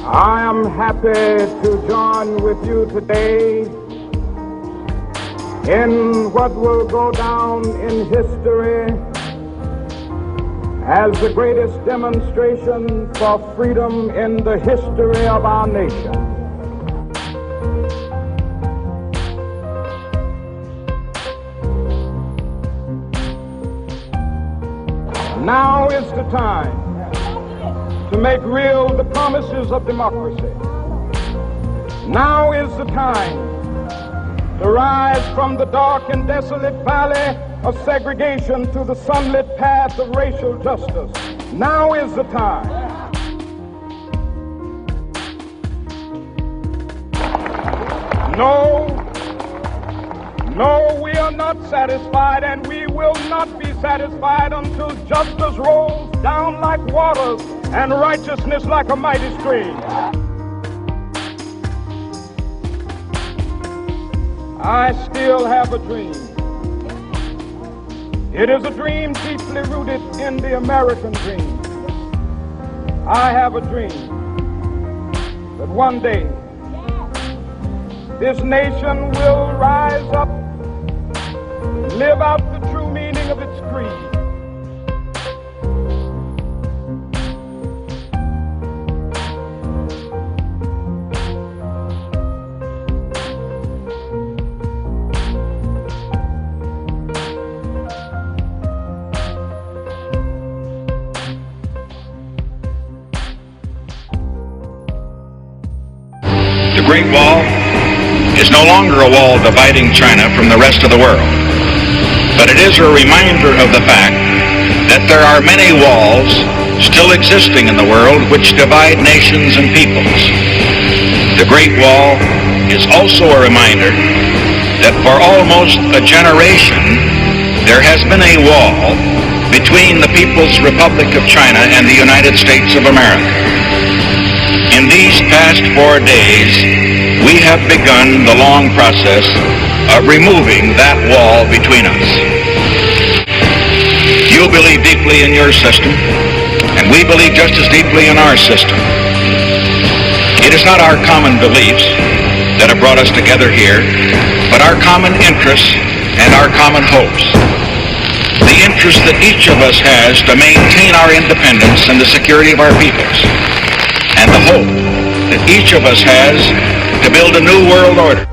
I am happy to join with you today in what will go down in history as the greatest demonstration for freedom in the history of our nation. Now is the time to make real the promises of democracy. Now is the time to rise from the dark and desolate valley of segregation to the sunlit path of racial justice. Now is the time. No, we are not satisfied, and we will not be satisfied until justice rolls down like waters and righteousness like a mighty stream. I still have a dream. It is a dream deeply rooted in the American dream. I have a dream that one day this nation will rise up, live out the true meaning of its creed. The Great Wall is no longer a wall dividing China from the rest of the world, but it is a reminder of the fact that there are many walls still existing in the world which divide nations and peoples. The Great Wall is also a reminder that for almost a generation there has been a wall between the People's Republic of China and the United States of America. In these past 4 days, we have begun the long process of removing that wall between us. You believe deeply in your system, and we believe just as deeply in our system. It is not our common beliefs that have brought us together here, but our common interests and our common hopes. The interest that each of us has to maintain our independence and the security of our peoples, and the hope that each of us has to build a new world order.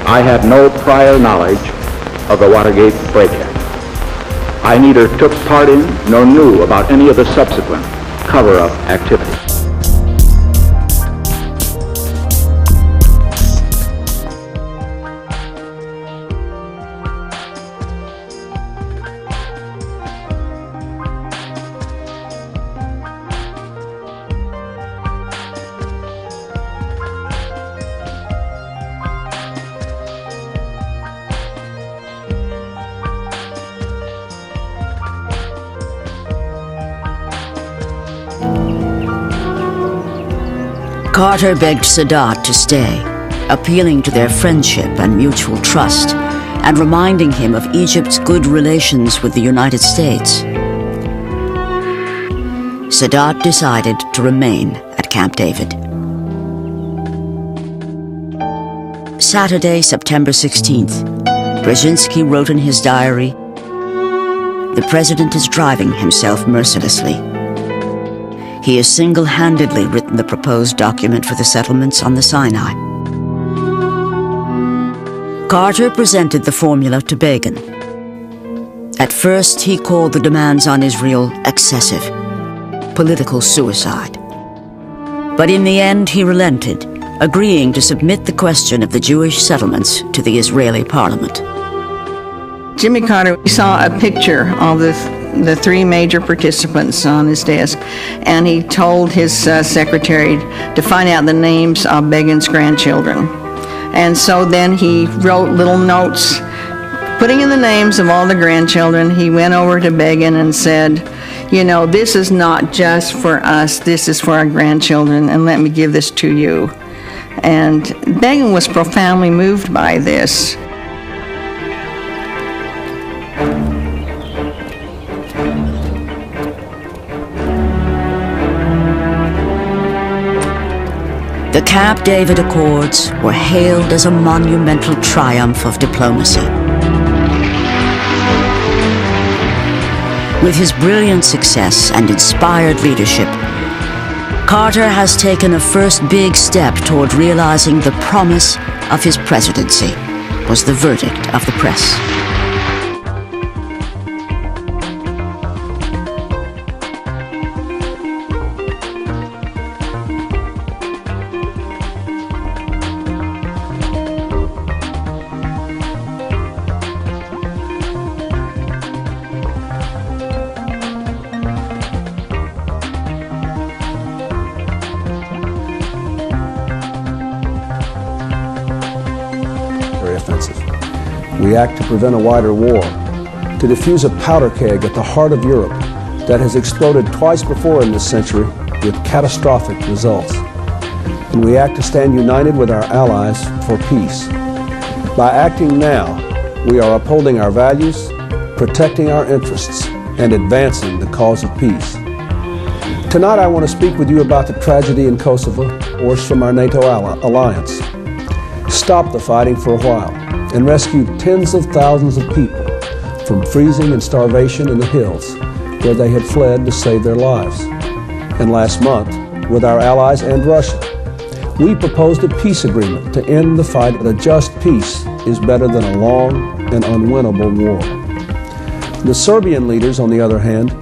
I had no prior knowledge of the Watergate break-in. I neither took part in nor knew about any of the subsequent cover-up activities. Carter begged Sadat to stay, appealing to their friendship and mutual trust, and reminding him of Egypt's good relations with the United States. Sadat decided to remain at Camp David. Saturday, September 16th, Brzezinski wrote in his diary, "The president is driving himself mercilessly. He has single-handedly written the proposed document for the settlements on the Sinai." Carter presented the formula to Begin. At first, he called the demands on Israel excessive, political suicide. But in the end, he relented, agreeing to submit the question of the Jewish settlements to the Israeli parliament. Jimmy Carter saw a picture of the three major participants on his desk, and he told his secretary to find out the names of Begin's grandchildren. And so then he wrote little notes, putting in the names of all the grandchildren. He went over to Begin and said, "You know, this is not just for us, this is for our grandchildren, and let me give this to you." And Begin was profoundly moved by this. The Camp David Accords were hailed as a monumental triumph of diplomacy. With his brilliant success and inspired leadership, Carter has taken a first big step toward realizing the promise of his presidency, was the verdict of the press. Offensive. We act to prevent a wider war, to defuse a powder keg at the heart of Europe that has exploded twice before in this century with catastrophic results. And we act to stand united with our allies for peace. By acting now, we are upholding our values, protecting our interests, and advancing the cause of peace. Tonight I want to speak with you about the tragedy in Kosovo, worse from our NATO alliance. Stop the fighting for a while and rescue tens of thousands of people from freezing and starvation in the hills where they had fled to save their lives. And last month, with our allies and Russia, we proposed a peace agreement to end the fight. A just peace is better than a long and unwinnable war. The Serbian leaders, on the other hand,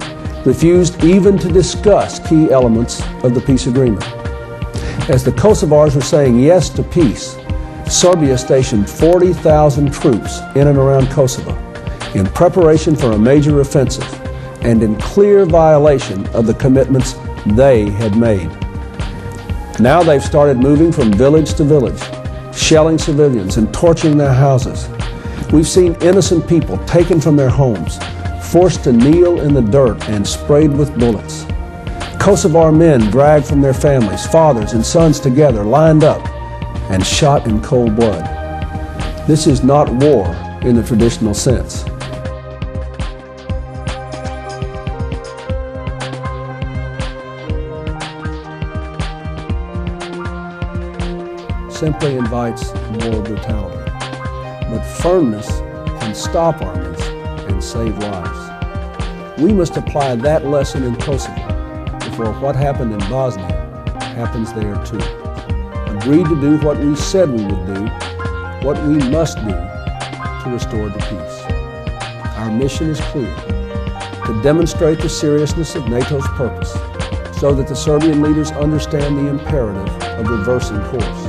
refused even to discuss key elements of the peace agreement. As the Kosovars were saying yes to peace, Serbia stationed 40,000 troops in and around Kosovo in preparation for a major offensive and in clear violation of the commitments they had made. Now they've started moving from village to village, shelling civilians and torching their houses. We've seen innocent people taken from their homes, forced to kneel in the dirt and sprayed with bullets. Kosovar men dragged from their families, fathers and sons together, lined up, and shot in cold blood. This is not war in the traditional sense. Simply invites more brutality. But firmness can stop armies and save lives. We must apply that lesson in Kosovo before what happened in Bosnia happens there too. Agreed to do what we said we would do, what we must do to restore the peace. Our mission is clear: to demonstrate the seriousness of NATO's purpose so that the Serbian leaders understand the imperative of reversing course,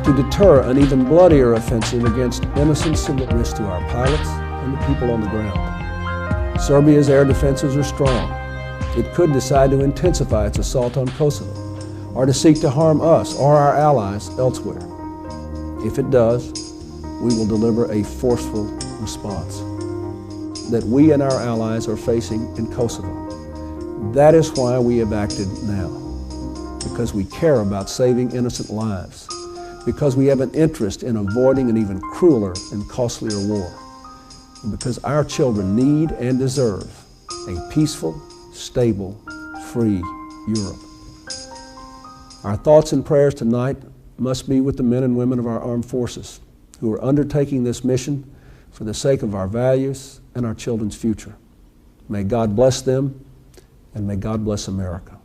to deter an even bloodier offensive against innocent civil risk to our pilots and the people on the ground. Serbia's air defenses are strong. It could decide to intensify its assault on Kosovo, or to seek to harm us or our allies elsewhere. If it does, we will deliver a forceful response that we and our allies are facing in Kosovo. That is why we have acted now. because we care about saving innocent lives, because we have an interest in avoiding an even crueler and costlier war, and because our children need and deserve a peaceful, stable, free Europe. Our thoughts and prayers tonight must be with the men and women of our armed forces who are undertaking this mission for the sake of our values and our children's future. May God bless them, and may God bless America.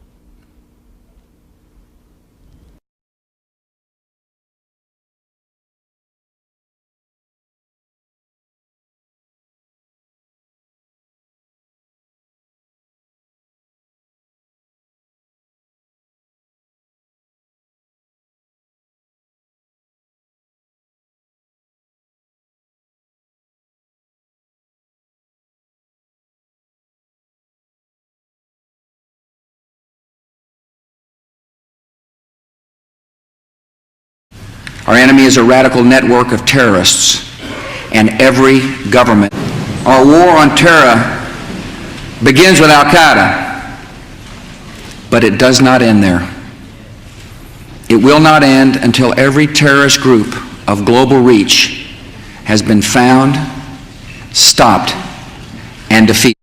Our enemy is a radical network of terrorists, and every government. Our war on terror begins with Al-Qaeda, but it does not end there. It will not end until every terrorist group of global reach has been found, stopped, and defeated.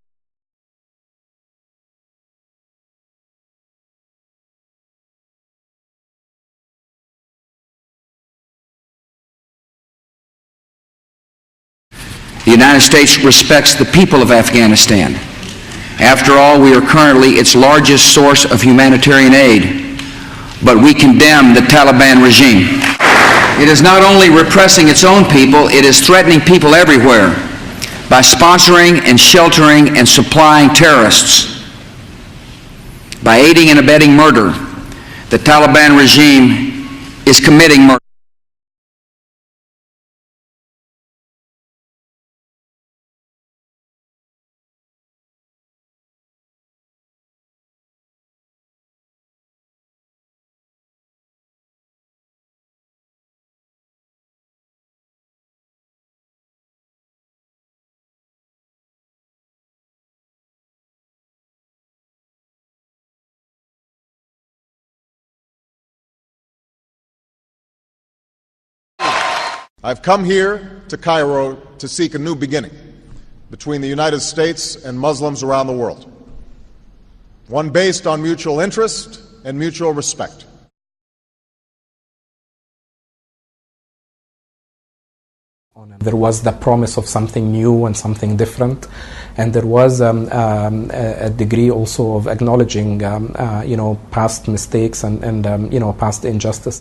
The United States respects the people of Afghanistan. After all, we are currently its largest source of humanitarian aid, but we condemn the Taliban regime. It is not only repressing its own people, it is threatening people everywhere by sponsoring and sheltering and supplying terrorists. By aiding and abetting murder, the Taliban regime is committing murder. I've come here to Cairo to seek a new beginning between the United States and Muslims around the world, one based on mutual interest and mutual respect. There was the promise of something new and something different, and there was a degree also of acknowledging, past mistakes and past injustice.